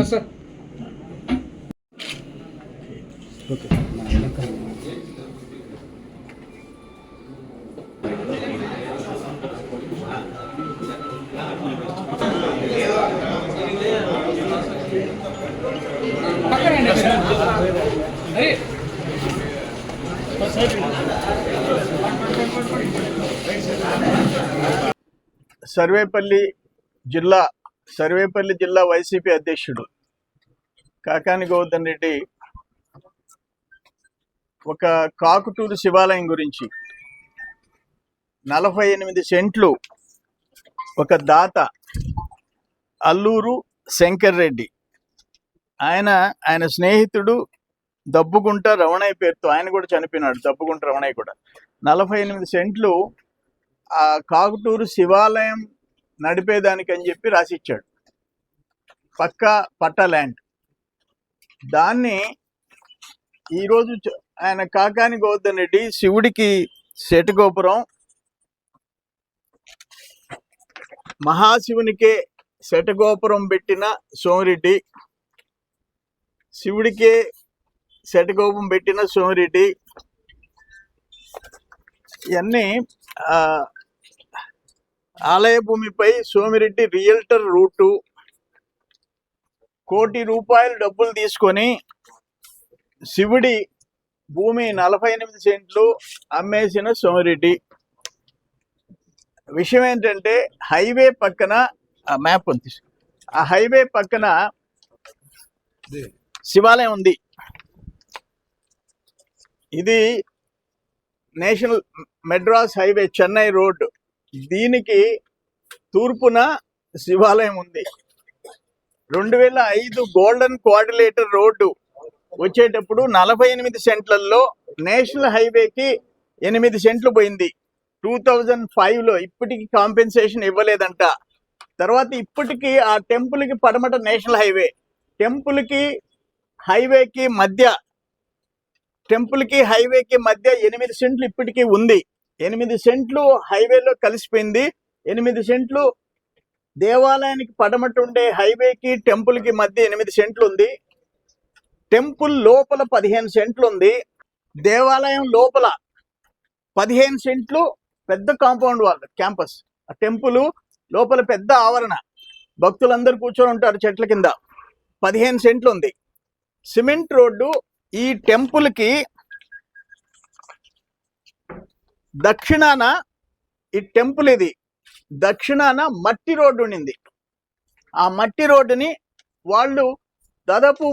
Sir okay Sarvepalli జిల్లా YCP అధ్యక్షుడు కాకాని గోవర్ధన్ రెడ్డి ఒక కాకుటూరు శివాలయం గురించి 48 సెంట్లు ఒక దాత అల్లూరు శంకర్ రెడ్డి ఆయన స్నేహితుడు దబ్బుగుంట రమణయ్య పేరుతో ఆయన కూడా చనిపోయినాడు. దబ్బుగుంట రమణయ్య కూడా 48 సెంట్లు ఆ కాకుటూరు శివాలయం నడిపేదానికి అని చెప్పి రాసిచ్చాడు. పట్టా ల్యాండ్. దాన్ని ఈరోజు ఆయన కాకాని గోవర్ధన్ రెడ్డి శివుడికి శటగోపురం, మహాశివునికే శటగోపురం పెట్టిన సోమిరెడ్డి, శివుడికే శటగోపురం పెట్టిన సోమిరెడ్డి, ఇవన్నీ ఆలయ భూమిపై సోమిరెడ్డి రియల్టర్ రూటు, ₹1 కోటి డబ్బులు తీసుకొని శివుడి భూమి 48 సెంట్లు అమ్మేసిన సోమిరెడ్డి. విషయం ఏంటంటే హైవే పక్కన మ్యాప్ ఉంది, ఆ హైవే పక్కన శివాలయం ఉంది. ఇది national Madras highway Chennai road. దీనికి తూర్పున శివాలయం ఉంది. 2005 గోల్డెన్ క్వాడ్రిలేటర్ రోడ్డు వచ్చేటప్పుడు 48 సెంట్లలో నేషనల్ హైవేకి 8 సెంట్లు పోయింది 2005లో. ఇప్పటికి కాంపెన్సేషన్ ఇవ్వలేదంట. తర్వాత ఇప్పటికీ ఆ టెంపుల్కి పడమట నేషనల్ హైవే, టెంపుల్కి హైవేకి మధ్య 8 సెంట్లు ఇప్పటికీ ఉంది. 8 సెంట్లు హైవేలో కలిసిపోయింది. 8 సెంట్లు దేవాలయానికి పడమట ఉండే హైవేకి టెంపుల్కి మధ్య 8 సెంట్లు ఉంది. టెంపుల్ లోపల 15 సెంట్లు ఉంది. దేవాలయం లోపల 15 సెంట్లు పెద్ద కాంపౌండ్ వాల్ క్యాంపస్. ఆ టెంపుల్ లోపల పెద్ద ఆవరణ, భక్తులందరూ కూర్చొని ఉంటారు చెట్ల కింద. 15 సెంట్లు ఉంది. సిమెంట్ రోడ్డు ఈ టెంపుల్కి దక్షిణాన, ఈ టెంపుల్ ఇది దక్షిణాన మట్టి రోడ్డు ఉండింది. ఆ మట్టి రోడ్డుని వాళ్ళు దాదాపు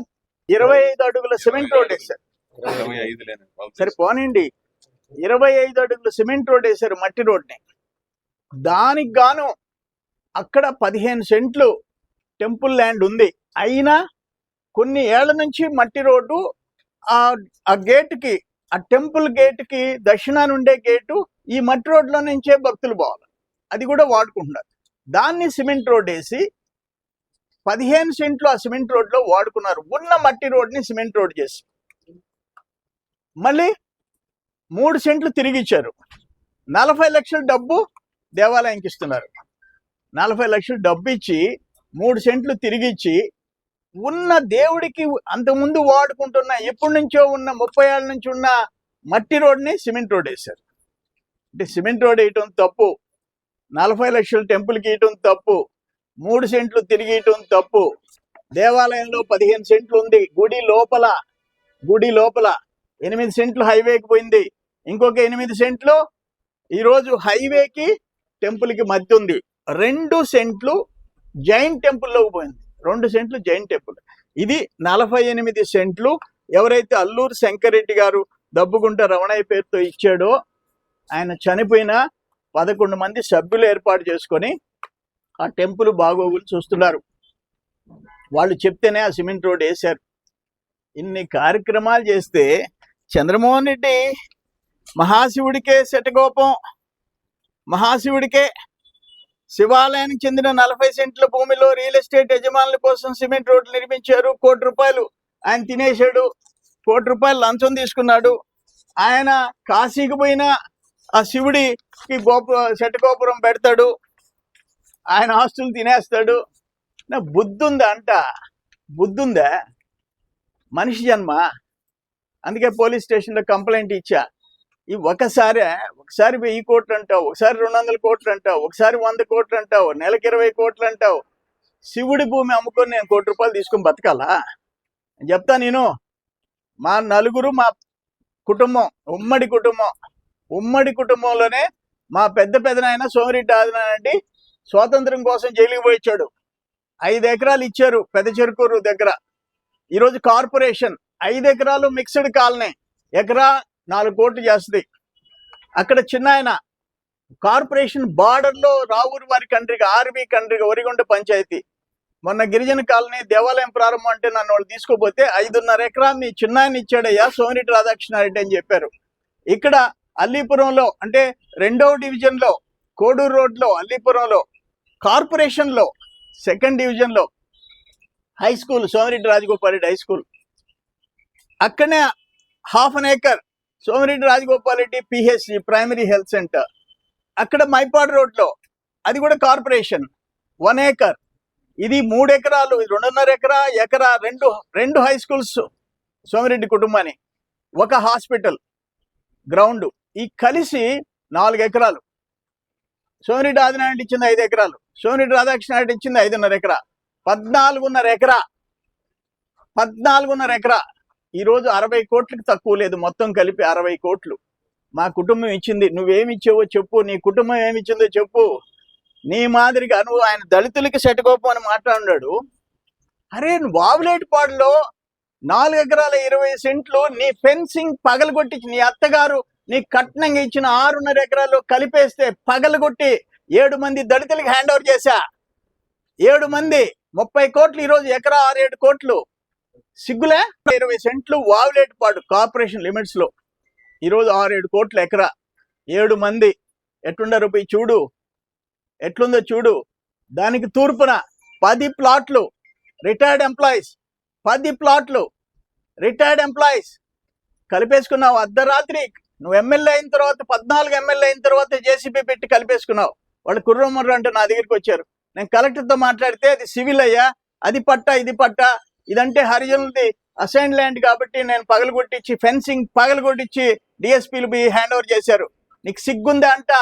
25 అడుగుల సిమెంట్ రోడ్ వేశారు. సరే పోనండి, 25 అడుగుల సిమెంట్ రోడ్ వేశారు మట్టి రోడ్ని. దానికి గాను అక్కడ 15 సెంట్లు టెంపుల్ ల్యాండ్ ఉంది. అయినా కొన్ని ఏళ్ల నుంచి మట్టి రోడ్డు ఆ గేటుకి, ఆ టెంపుల్ గేటుకి దక్షిణాన ఉండే గేటు ఈ మట్టి రోడ్లో నుంచే భక్తులు పోవాలి. అది కూడా వాడుకుంటున్నారు. దాన్ని సిమెంట్ రోడ్ వేసి 15 సెంట్లు ఆ సిమెంట్ రోడ్లో వాడుకున్నారు. ఉన్న మట్టి రోడ్ని సిమెంట్ రోడ్ చేసి మళ్ళీ 3 సెంట్లు తిరిగి ఇచ్చారు. 40 లక్షల డబ్బు దేవాలయానికి ఇస్తున్నారు. 40 లక్షలు డబ్బు ఇచ్చి 3 సెంట్లు తిరిగి ఇచ్చి ఉన్న దేవుడికి అంతకుముందు వాడుకుంటున్న ఎప్పటి నుంచో ఉన్న 30 ఏళ్ళ నుంచి ఉన్న మట్టి రోడ్ని సిమెంట్ రోడ్ వేశారు. అంటే సిమెంట్ రోడ్ వేయటం తప్పు, 40 లక్షల టెంపుల్కి ఇయటం తప్పు, 3 సెంట్లు తిరిగి ఇయటం తప్పు. దేవాలయంలో 15 సెంట్లు ఉంది. గుడి లోపల 8 సెంట్లు హైవేకి పోయింది. ఇంకొక 8 సెంట్లు ఈరోజు హైవేకి టెంపుల్కి మధ్య ఉంది. 2 సెంట్లు జైన్ టెంపుల్లోకి పోయింది. 2 సెంట్లు జైన్ టెంపుల్. ఇది 48 సెంట్లు ఎవరైతే అల్లూరు శంకర్ రెడ్డి గారు దబ్బుగుంట రమణయ్య పేరుతో ఇచ్చాడో, ఆయన చనిపోయిన 11 మంది సభ్యులు ఏర్పాటు చేసుకొని ఆ టెంపుల్ బాగోగులు చూస్తున్నారు. వాళ్ళు చెప్తేనే ఆ సిమెంట్ రోడ్ వేశారు. ఇన్ని కార్యక్రమాలు చేస్తే చంద్రమోహన్ రెడ్డి మహాశివుడికే శటకోపం, మహాశివుడికే శివాలయానికి చెందిన 40 సెంట్ల భూమిలో రియల్ ఎస్టేట్ యజమానుల కోసం సిమెంట్ రోడ్లు నిర్మించారు. ₹1 ఆయన తినేశాడు. ₹1 లంచం తీసుకున్నాడు. ఆయన కాశీకి పోయిన ఆ శివుడికి శటగోపురం పెడతాడు. ఆయన ఆస్తులు తినేస్తాడు. నా బుద్ధుందా అంట? బుద్ధుందా? మనిషి జన్మ. అందుకే పోలీస్ స్టేషన్లో కంప్లైంట్ ఇచ్చా. ఈ ఒకసారి 1000 కోట్లు అంటావు, ఒకసారి 200 కోట్లు అంటావు, ఒకసారి 100 కోట్లు అంటావు, నెలకి 20 కోట్లు అంటావు. శివుడి భూమి అమ్ముకొని నేను ₹1 తీసుకొని బతకాలా? చెప్తా నేను. మా నలుగురు, మా కుటుంబం, ఉమ్మడి కుటుంబంలోనే మా పెద్దనాయన సోమిరెడ్డి ఆదినారాయణ స్వాతంత్రం కోసం జైలుకి పోయించాడు. 5 ఎకరాలు ఇచ్చారు పెద్ద చెరుకూరు దగ్గర. ఈరోజు కార్పొరేషన్ 5 ఎకరాలు మిక్స్డ్ కాలనీ, ఎకరా 4 కోట్లు చేస్తుంది. అక్కడ చిన్న ఆయన కార్పొరేషన్ బార్డర్లో రావూరు వారి కండ్రిగా, ఆర్బీ కండ్రిగా, ఒరిగొండ పంచాయతీ. మొన్న గిరిజన కాలనీ దేవాలయం ప్రారంభం అంటే నన్ను వాళ్ళు తీసుకోపోతే 5.5 ఎకరా మీ చిన్న ఆయన ఇచ్చాడయ్యా సోమిరెడ్డి రాధాకృష్ణారెడ్డి అని చెప్పారు. ఇక్కడ అల్లీపురంలో అంటే 2వ డివిజన్లో కోడూరు రోడ్లో అల్లీపురంలో కార్పొరేషన్లో 2nd డివిజన్లో high school Somireddy Rajagopal Reddy high school. అక్కడనే 1/2 acre Somireddy Rajagopal Reddy PHC primary health centre. అక్కడ మైపాడు రోడ్లో అది కూడా కార్పొరేషన్ 1 acre. ఇది 3 ఎకరాలు, 2.5 ఎకరా, రెండు హై స్కూల్స్ సోమిరెడ్డి కుటుంబాన్ని, ఒక హాస్పిటల్ గ్రౌండ్, ఈ కలిసి 4 ఎకరాలు. సోమిరెడ్డి ఆదినారాయణ ఇచ్చింది 5 ఎకరాలు, సోమిరెడ్డి రాధాకృష్ణారెడ్డి ఇచ్చింది 5.5 ఎకరా. 14.5 ఎకరా. ఈరోజు 60 కోట్లకి తక్కువ లేదు, మొత్తం కలిపి 60 కోట్లు మా కుటుంబం ఇచ్చింది. నువ్వేమిచ్చావో చెప్పు, నీ కుటుంబం ఏమిచ్చిందో చెప్పు. నీ మాదిరిగా నువ్వు ఆయన దళితులకి శటకోపం అని మాట్లాడాడు. అరే వావులేటిపాడులో 4 ఎకరాల 20 సెంట్లు నీ ఫెన్సింగ్ పగలగొట్టించి నీ అత్తగారు నీ కట్నంగా ఇచ్చిన 6.5 ఎకరాలు కలిపేస్తే పగలగొట్టి 7 మంది దళితులకి హ్యాండ్ ఓవర్ చేశా. 7 మంది 30 కోట్లు, ఈరోజు ఎకరా 6-7 కోట్లు. సిగ్గులే? 20 సెంట్లు వావులేటిపాడు కార్పొరేషన్ లిమిట్స్ లో ఈరోజు 6-7 కోట్ల ఎకరా. 7 మంది ఎట్లుండరు పోయి చూడు, ఎట్లుందో చూడు. దానికి తూర్పున 10 ప్లాట్లు రిటైర్డ్ ఎంప్లాయీస్, 10 ప్లాట్లు రిటైర్డ్ ఎంప్లాయీస్ కలిపేసుకున్నావు. అర్ధరాత్రి నువ్వు ఎమ్మెల్యే అయిన తర్వాత 14 ఎమ్మెల్యే అయిన తర్వాత జేసీబీ పెట్టి కలిపేసుకున్నావు. వాళ్ళు కుర్రమర్రు అంటే నా దగ్గరికి వచ్చారు. నేను కలెక్టర్తో మాట్లాడితే అది సివిల్ అయ్యా, అది పట్టా ఇది పట్టా, ఇదంటే హరిజనులది అసైన్ ల్యాండ్ కాబట్టి నేను పగలగొట్టించి ఫెన్సింగ్ పగలగొట్టించి డిఎస్పీలు పోయి హ్యాండ్ ఓవర్ చేశారు. నీకు సిగ్గుందా అంట?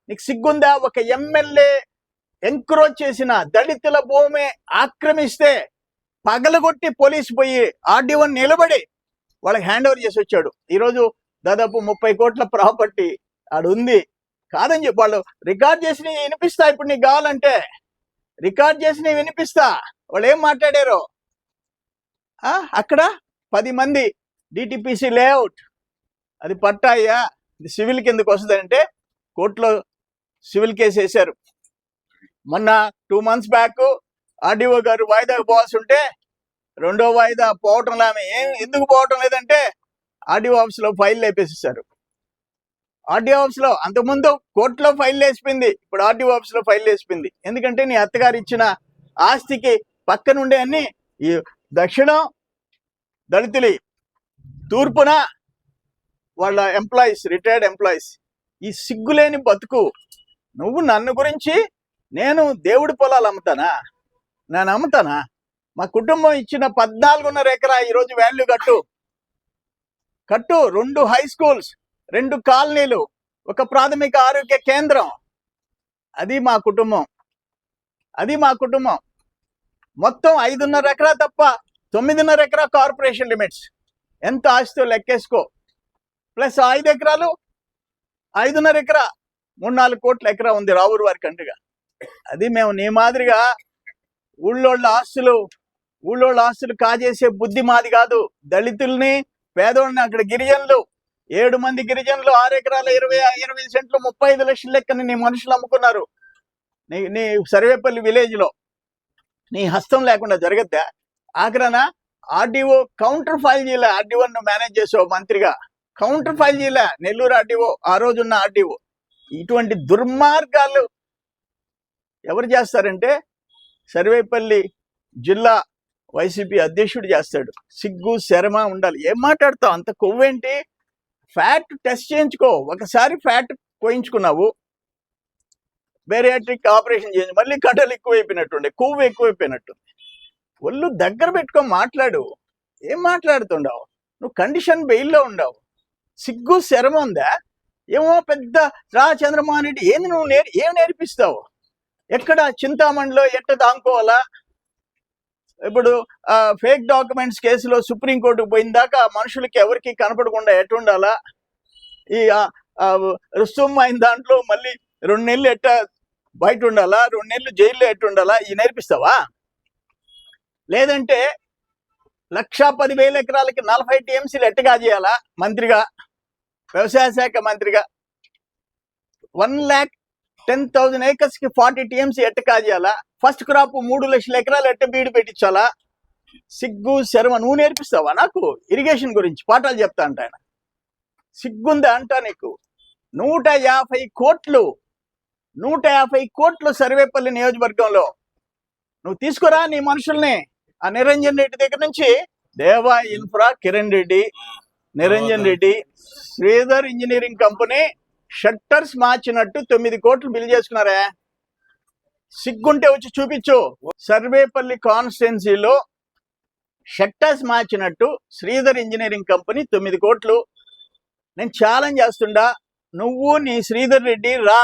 నీకు సిగ్గుందా? ఒక ఎమ్మెల్యే ఎంక్రోచ్ చేసిన దళితుల భూమి ఆక్రమిస్తే పగలగొట్టి పోలీసు పోయి ఆర్డీఓ నిలబడి వాళ్ళకి హ్యాండ్ ఓవర్ చేసి వచ్చాడు. ఈరోజు దాదాపు 30 కోట్ల ప్రాపర్టీ ఆడు ఉంది. కాదని చెప్పి వాళ్ళు రికార్డ్ చేసి వినిపిస్తా. ఇప్పుడు నీకు కావాలంటే రికార్డ్ చేసి వినిపిస్తా. వాళ్ళు ఏం మాట్లాడారో. అక్కడ 10 మంది డిటిపిసి లేఅవుట్, అది పట్టాయ్యా, ఇది సివిల్ కిందకు వస్తుందంటే కోర్టులో సివిల్ కేసు వేశారు. మొన్న 2 months బ్యాక్ ఆర్డీఓ గారు వాయిదాకు పోవాల్సి ఉంటే 2వ వాయిదా పోవటం ఆమె ఎందుకు పోవటం లేదంటే ఆర్డీఓ ఆఫీస్లో ఫైల్ లేపేసేసారు. ఆర్డీఓ ఆఫీస్లో అంతకుముందు కోర్టులో ఫైల్ వేసిపోయింది, ఇప్పుడు ఆర్డీఓ ఆఫీస్లో ఫైల్ వేసిపోయింది. ఎందుకంటే నీ అత్తగారు ఇచ్చిన ఆస్తికి పక్కనుండే అన్ని ఈ దక్షిణం దళితులి, తూర్పున వాళ్ళ ఎంప్లాయీస్, రిటైర్డ్ ఎంప్లాయీస్. ఈ సిగ్గులేని బతుకు. నువ్వు నన్ను గురించి నేను దేవుడి పొలాలు అమ్ముతానా? నేను అమ్ముతానా? మా కుటుంబం ఇచ్చిన 14.5 ఎకరా ఈరోజు వాల్యూ కట్టు. 2 హై స్కూల్స్, 2 కాలనీలు, ఒక ప్రాథమిక ఆరోగ్య కేంద్రం. అది మా కుటుంబం. మొత్తం 5.5 ఎకరా తప్ప 9.5 ఎకరా కార్పొరేషన్ లిమిట్స్. ఎంత ఆస్తితో లెక్కేసుకో. ప్లస్ 5 ఎకరాలు, 5.5 ఎకరా, 3-4 కోట్ల ఎకరా ఉంది రావూరు వారి కండ్రిగా. అది మేము నీ మాదిరిగా ఊళ్ళోళ్ళ ఆస్తులు కాజేసే బుద్ధి మాది కాదు. దళితుల్ని, పేదోళ్ళని, అక్కడ గిరిజనులు 7 మంది గిరిజనులు 6 ఎకరాల 20 సెంట్లు 35 లక్షల లెక్కని నీ మనుషులు అమ్ముకున్నారు. నీ సర్వేపల్లి విలేజ్ లో నీ హస్తం లేకుండా జరగద్దా? ఆఖరణ ఆర్డీఓ కౌంటర్ ఫైల్ చేయలే. ఆర్డీఓను మేనేజ్ చేసావు మంత్రిగా, కౌంటర్ ఫైల్ చేయలే నెల్లూరు ఆర్డీఓ, ఆ రోజున్న ఆర్డీఓ. ఇటువంటి దుర్మార్గాలు ఎవరు చేస్తారంటే సర్వేపల్లి జిల్లా వైసీపీ అధ్యక్షుడు చేస్తాడు. సిగ్గు శరమ ఉండాలి. ఏం మాట్లాడతావు? అంత కొవ్వేంటి? ఫ్యాట్ టెస్ట్ చేయించుకో. ఒకసారి ఫ్యాట్ పోయించుకున్నావు, బేరియాట్రిక్ ఆపరేషన్ చేయించి మళ్ళీ కట్టలు ఎక్కువైపోయినట్టుండే, కొవ్వు ఎక్కువైపోయినట్టుంది. ఒళ్ళు దగ్గర పెట్టుకో మాట్లాడు. ఏం మాట్లాడుతుండవు? నువ్వు కండిషన్ బెయిల్లో ఉండవు. సిగ్గు శరమ ఉందా? ఏమో పెద్ద రా చంద్రమోహన్ రెడ్డి ఏంది నువ్వు ఏం నేర్పిస్తావు? ఎక్కడ చింతామణిలో ఎట్ట దాంకోవాలా? ఇప్పుడు ఫేక్ డాక్యుమెంట్స్ కేసులో సుప్రీంకోర్టుకు పోయిన దాకా మనుషులకి ఎవరికి కనపడకుండా ఎట్టుండాలా? ఈ రుస్తుమ్ అయిన దాంట్లో మళ్ళీ 2 నెలలు ఎట్ట బయట ఉండాలా, 2 నెలలు జైల్లో ఎట్టుండాలా? ఇవి నేర్పిస్తావా? లేదంటే 1,10,000 ఎకరాలకి 40 టీఎంసీలు ఎట్టగా చేయాలా? మంత్రిగా, వ్యవసాయ శాఖ మంత్రిగా 1,10,000 ఏకర్స్ కి 40 టీఎంసీ ఎట్ట కాజేయాలా? ఫస్ట్ క్రాప్ 3 లక్షల ఎకరాలు ఎట్ట బీడు పెట్టించాలా? సిగ్గు శర్మ నువ్వు నేర్పిస్తావా నాకు? ఇరిగేషన్ గురించి పాఠాలు చెప్తా అంట ఆయన. సిగ్గుందా అంట నీకు? 150 కోట్లు 150 కోట్లు సర్వేపల్లి నియోజకవర్గంలో నువ్వు తీసుకురా నీ మనుషుల్ని. ఆ నిరంజన్ రెడ్డి దగ్గర నుంచి Deva Infra, Kiran Reddy, Niranjan Reddy, Sridhar engineering company shutters మార్చినట్టు 9 కోట్లు బిల్ చేసుకున్నారా? సిగ్గుంటే వచ్చి చూపించు. సర్వేపల్లి కాన్స్టిట్యున్సీలో షట్టర్స్ మార్చినట్టు శ్రీధర్ ఇంజనీరింగ్ కంపెనీ 9 కోట్లు. నేను ఛాలెంజ్ చేస్తుండా, నువ్వు నీ శ్రీధర్ రెడ్డి రా.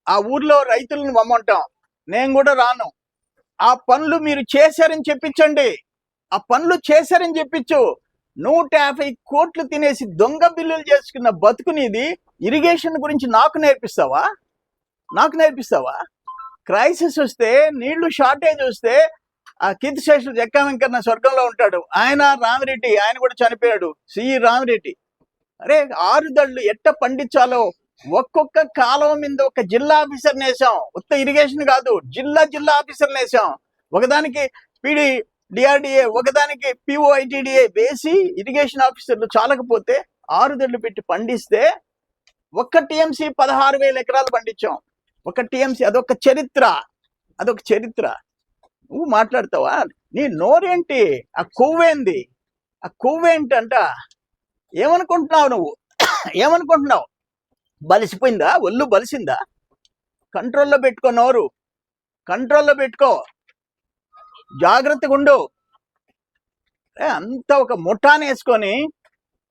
ఆ ఊర్లో రైతులను మమ్మంటాం, నేను కూడా రాను. ఆ పనులు మీరు చేశారని చెప్పించండి. ఆ పనులు చేశారని చెప్పించు. 150 కోట్లు తినేసి దొంగ బిల్లులు చేసుకున్న బతుకునిది. ఇరిగేషన్ గురించి నాకు నేర్పిస్తావా? క్రైసిస్ వస్తే, నీళ్లు షార్టేజ్ వస్తే ఆ కీర్తిశేషులు జక్కా వెంకన్న స్వర్గంలో ఉంటాడు. ఆయన రామిరెడ్డి, ఆయన కూడా చనిపోయాడు, సిఈ రామిరెడ్డి. అరే ఆరుదళ్ళు ఎట్ట పండించాలో ఒక్కొక్క కాలం మీద ఒక జిల్లా ఆఫీసర్ నేసాం. ఉత్త ఇరిగేషన్ కాదు, జిల్లా ఆఫీసర్ నేసాం. ఒకదానికి పీడి డిఆర్డిఏ, ఒకదానికి పిఓఐటిడిఏ వేసి ఇరిగేషన్ ఆఫీసర్లు చాలకపోతే ఆరుదళ్ళు పెట్టి పండిస్తే ఒక్క టీఎంసీ 16,000 ఎకరాలు పండించాం. ఒక టీఎంసీ. అదొక చరిత్ర. నువ్వు మాట్లాడతావా? నీ నోరేంటి? ఆ కొవ్వేంటంట? ఏమనుకుంటున్నావు నువ్వు? బలిసిపోయిందా? ఒళ్ళు బలిసిందా? కంట్రోల్లో పెట్టుకో, నోరు కంట్రోల్లో పెట్టుకో, జాగ్రత్తగా ఉండు. అంతా ఒక ముఠాన్ని వేసుకొని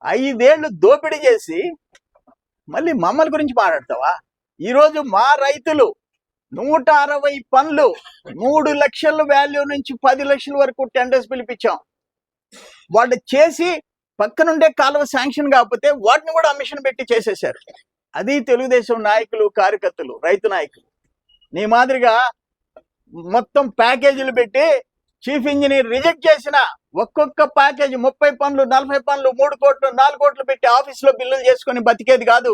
5 ఏళ్ళు దోపిడీ చేసి మళ్ళీ మమ్మల్ని గురించి మాట్లాడతావా? ఈరోజు మా రైతులు 160 పనులు 3 లక్షల వాల్యూ నుంచి 10 లక్షల వరకు టెండర్స్ పిలిపించాం. వాళ్ళు చేసి పక్కనుండే కాలువ శాంక్షన్ కాకపోతే వాటిని కూడా అమిషన్ పెట్టి చేసేశారు. అది తెలుగుదేశం నాయకులు, కార్యకర్తలు, రైతు నాయకులు. నీ మాదిరిగా మొత్తం ప్యాకేజీలు పెట్టి చీఫ్ ఇంజనీర్ రిజెక్ట్ చేసిన ఒక్కొక్క ప్యాకేజీ 30 పనులు, 40 పనులు, 3 కోట్లు, 4 కోట్లు పెట్టి ఆఫీసులో బిల్లులు చేసుకొని బతికేది కాదు.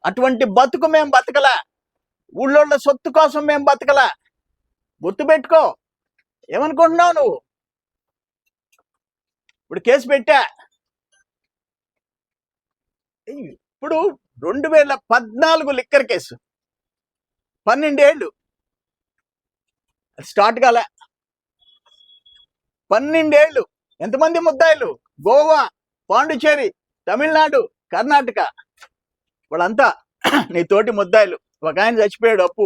అటువంటి బతుకు మేము బతకలా. ఊళ్ళోళ్ళ సొత్తు కోసం మేము బతకలా. గుర్తుపెట్టుకో. ఏమనుకుంటున్నావు నువ్వు? ఇప్పుడు కేసు పెట్టా. ఇప్పుడు 2014 లిక్కర్ కేసు 12 ఏళ్ళు స్టార్ట్ కాలే. 12 ఏళ్ళు. ఎంతమంది ముద్దాయిలు? గోవా, పాండిచేరి, తమిళనాడు, కర్ణాటక, వాళ్ళంతా నీ తోటి ముద్దాయిలు. ఒక ఆయన చచ్చిపోయాడు అప్పు,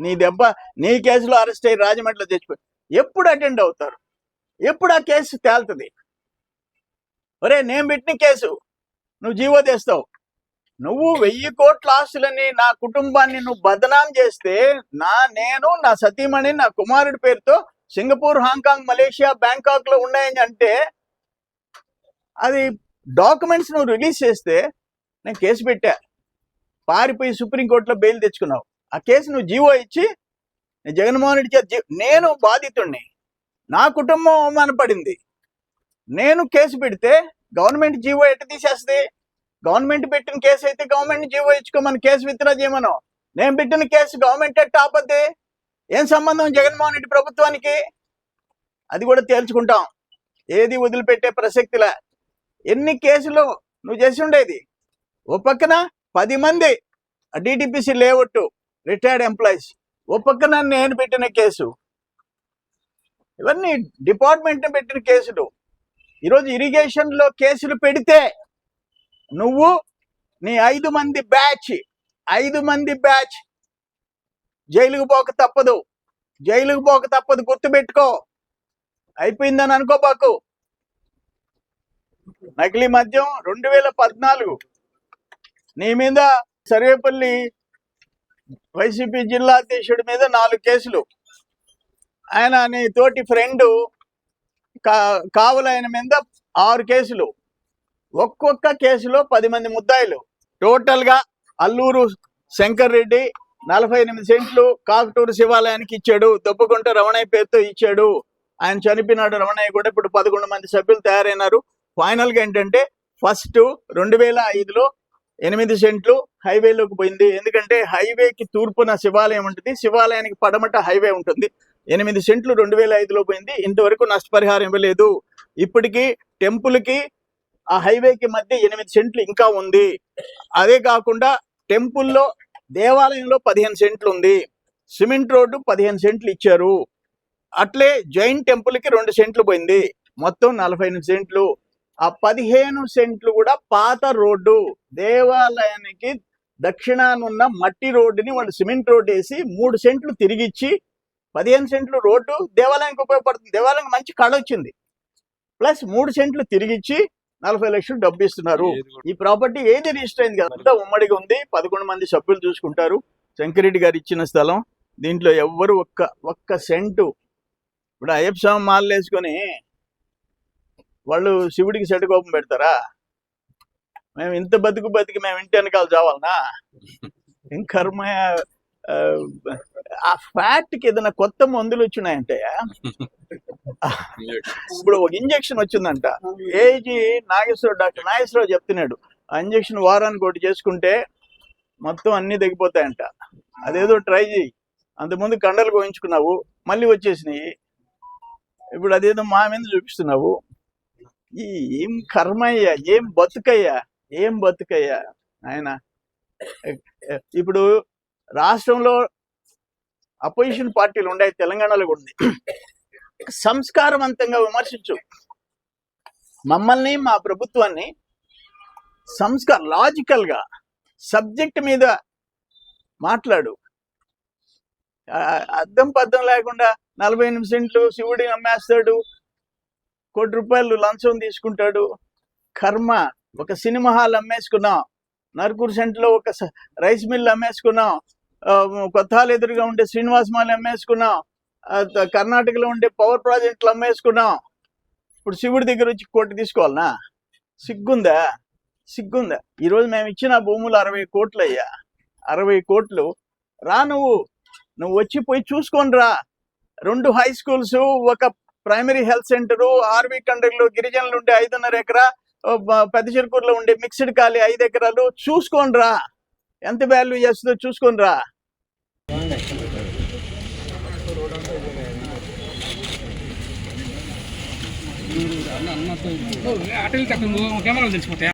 నీ దెబ్బ, నీ కేసులో అరెస్ట్ అయ్యి రాజమండ్రిలో చచ్చిపోయాడు. ఎప్పుడు అటెండ్ అవుతారు? ఎప్పుడు ఆ కేసు తేలుతుంది? ఒరే, నేను పెట్టిన కేసు నువ్వు జీవో తెస్తావు. నువ్వు 1000 కోట్ల ఆస్తులని, నా కుటుంబాన్ని నువ్వు బదనాం చేస్తే, నేను నా సతీమణి, నా కుమారుడి పేరుతో సింగపూర్, హాంకాంగ్, మలేషియా, బ్యాంకాక్ లో ఉన్నాయని అంటే, అది డాక్యుమెంట్స్ నువ్వు రిలీజ్ చేస్తే నేను కేసు పెట్టా. పారిపోయి సుప్రీంకోర్టులో బెయిల్ తెచ్చుకున్నావు. ఆ కేసు నువ్వు జీవో ఇచ్చి జగన్మోహన్ రెడ్డి చేత నేను బాధితుడిని, నా కుటుంబం అవమానపడింది. నేను కేసు పెడితే గవర్నమెంట్ జీవో ఎట్ట తీసేస్తుంది? గవర్నమెంట్ పెట్టిన కేసు అయితే గవర్నమెంట్ జీవో ఇచ్చుకోమని, కేసు విత్డ్రా చేయమను. నేను పెట్టిన కేసు గవర్నమెంట్ ఎట్ట ఆపద్ది? ఏం సంబంధం జగన్మోహన్ రెడ్డి ప్రభుత్వానికి? అది కూడా తేల్చుకుంటాం. ఏది వదిలిపెట్టే ప్రసక్తిలా. ఎన్ని కేసులు నువ్వు చేసి ఉండేది? ఓ పక్కన 10 మంది డిటిపిసి లేఅవుట్ రిటైర్డ్ ఎంప్లాయీస్, ఓ పక్కన నేను పెట్టిన కేసు. ఇవన్నీ డిపార్ట్మెంట్ పెట్టిన కేసులు. ఈరోజు ఇరిగేషన్లో కేసులు పెడితే నువ్వు నీ 5 మంది బ్యాచ్ జైలుకు పోక తప్పదు, గుర్తుపెట్టుకో. అయిపోయిందని అనుకోబాకు. నకిలీ మద్యం 2014 నీ మీద సర్వేపల్లి వైసీపీ జిల్లా అధ్యక్షుడి మీద 4 కేసులు, ఆయన నీ తోటి ఫ్రెండ్ కావుల ఆయన మీద 6 కేసులు, ఒక్కొక్క కేసులో 10 మంది ముద్దాయిలు. టోటల్గా అల్లూరు శంకర్ రెడ్డి 48 సెంట్లు కాకటూరు శివాలయానికి ఇచ్చాడు, దొబ్బగుంట రమణయ్య పేరుతో ఇచ్చాడు. ఆయన చనిపోయినాడు రమణయ్య కూడా. ఇప్పుడు 11 మంది సభ్యులు తయారైనారు. ఫైనల్గా ఏంటంటే ఫస్ట్ 2005లో 8 సెంట్లు హైవేలోకి పోయింది. ఎందుకంటే హైవేకి తూర్పున శివాలయం ఉంటుంది, శివాలయానికి పడమట హైవే ఉంటుంది. 8 సెంట్లు 2005లో పోయింది. ఇంతవరకు నష్టపరిహారం ఇవ్వలేదు. ఇప్పటికీ టెంపుల్కి ఆ హైవేకి మధ్య 8 సెంట్లు ఇంకా ఉంది. అదే కాకుండా టెంపుల్లో దేవాలయంలో 15 సెంట్లు ఉంది. సిమెంట్ రోడ్డు 15 సెంట్లు ఇచ్చారు. అట్లే జైన్ టెంపుల్కి 2 సెంట్లు పోయింది. మొత్తం 48 సెంట్లు. ఆ 15 సెంట్లు కూడా పాత రోడ్డు. దేవాలయానికి దక్షిణానున్న మట్టి రోడ్డుని వాళ్ళు సిమెంట్ రోడ్డు వేసి 3 సెంట్లు తిరిగిచ్చి 15 సెంట్లు రోడ్డు దేవాలయానికి ఉపయోగపడుతుంది. దేవాలయానికి మంచి కళ వచ్చింది. ప్లస్ 3 సెంట్లు తిరిగిచ్చి 40 లక్షలు డబ్బు ఇస్తున్నారు. ఈ ప్రాపర్టీ ఏది రిజిస్టర్ అయింది కదా, అంతా ఉమ్మడిగా ఉంది. 11 మంది సభ్యులు చూసుకుంటారు. శంకరెడ్డి గారు ఇచ్చిన స్థలం. దీంట్లో ఎవ్వరు ఒక్క సెంటు. ఇప్పుడు అయ్యప్ప స్వామి మాలలు వేసుకొని వాళ్ళు శివుడికి సెటకోపం పెడతారా? మేము ఇంత బతికి మేము ఇంటి వెనకాల చావాలనా? ఏం కర్మ. ఆ ఫ్యాట్కి ఏదైనా కొత్త మందులు వచ్చినాయంటే, ఇప్పుడు ఒక ఇంజక్షన్ వచ్చిందంట. ఏజీ డాక్టర్ నాగేశ్వరరావు చెప్తున్నాడు, ఆ ఇంజక్షన్ వారానికి ఒకటి చేసుకుంటే మొత్తం అన్ని తగ్గిపోతాయంట. అదేదో ట్రై చేయి. అంతకుముందు కండలు కోయించుకున్నావు, మళ్ళీ వచ్చేసినాయి. ఇప్పుడు అదేదో మా మీద చూపిస్తున్నావు. ఏం కర్మయ్యా, ఏం బతుకయ్యా ఆయన. ఇప్పుడు రాష్ట్రంలో అపోజిషన్ పార్టీలు ఉన్నాయి, తెలంగాణలో కూడా ఉంది. సంస్కారవంతంగా విమర్శించు. మమ్మల్ని, మా ప్రభుత్వాన్ని లాజికల్గా సబ్జెక్ట్ మీద మాట్లాడు. అద్దం పద్దం లేకుండా 48 సెంట్లు శివుడిని అమ్మేస్తాడు, ₹1 కోటి లంచం తీసుకుంటాడు. కర్మ. ఒక సినిమా హాల్ అమ్మేసుకున్నాం, నర్కూరు సెంట్లో ఒక రైస్ మిల్ అమ్మేసుకున్నాం, కొత్తాలు ఎదురుగా ఉండే శ్రీనివాస్ మాల్ అమ్మేసుకున్నాం, కర్ణాటకలో ఉండే పవర్ ప్రాజెక్టులు అమ్మేసుకున్నాం. ఇప్పుడు శివుడి దగ్గర వచ్చి ₹1 కోటి తీసుకోవాలనా? సిగ్గుందా? ఈరోజు మేము ఇచ్చిన భూములు 60 కోట్లు అయ్యా. 60 కోట్లు. రా, నువ్వు వచ్చి పోయి చూసుకొని రా. 2 హై స్కూల్స్, ఒక ప్రైమరీ హెల్త్ సెంటరు, ఆర్వీ కండ్రిలో గిరిజనులు ఉండే 5.5 ఎకరా, పెద్ద చెరుకూరులో ఉండే మిక్స్డ్ ఖాళీ 5 ఎకరాలు చూసుకొని రా. ఎంత వాల్యూ చేస్తుందో చూసుకొని రా. అటెల్ కెమెరాలు తెలిసిపోతాయి.